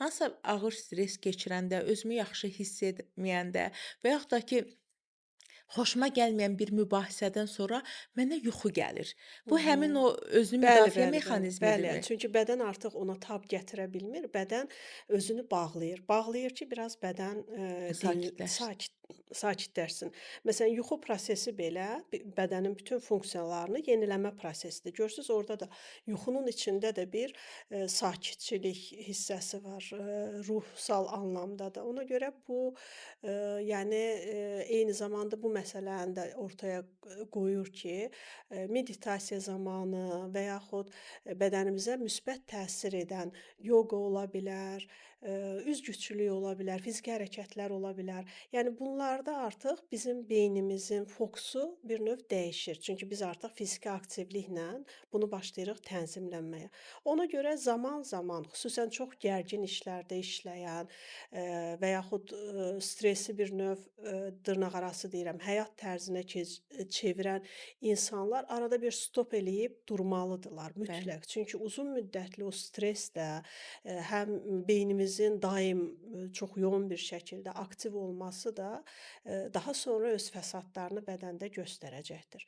hansısa ağır stress keçirəndə, özümü yaxşı hiss etməyəndə və yaxud da ki, xoşuma gəlməyən bir mübahisədən sonra mənə yuxu gəlir. Hı Bu həmin hı. o özünü Bəli, müdafiə bəli, bəli, bəli. mexanizmidirmi? Çünki bədən artıq ona tab gətirə bilmir. Bədən özünü bağlayır. Bağlayır ki, biraz bədən, Sakitləşsin. sakitləşsin. Məsələn, yuxu prosesi belə bədənin bütün funksiyalarını yeniləmə prosesidir. Görürsüz, orada da yuxunun içində də bir, sakitçilik hissəsi var, ruhsal anlamda da. Ona görə bu, yəni, eyni zamanda bu məsələni də ortaya qoyur ki, meditasiya zamanı və yaxud, bədənimizə müsbət təsir edən yoqa ola bilər, üzgüçülük ola bilər, fiziki hərəkətlər ola bilər. Yəni bunlarda artıq bizim beynimizin fokusu bir növ dəyişir. Çünki biz artıq fiziki aktivliklə bunu başlayırıq tənzimlənməyə. Ona görə zaman-zaman, xüsusən çox gərgin işlərdə işləyən, və yaxud, stressi bir növ, dırnaqarası deyirəm, həyat tərzinə çevirən insanlar arada bir stop eləyib durmalıdırlar Bəli. mütləq. Çünki uzun müddətli o stress də, həm beynimizin daim, çox yoğun bir şəkildə aktiv olması da, daha sonra öz fəsadlarını bədəndə göstərəcəkdir.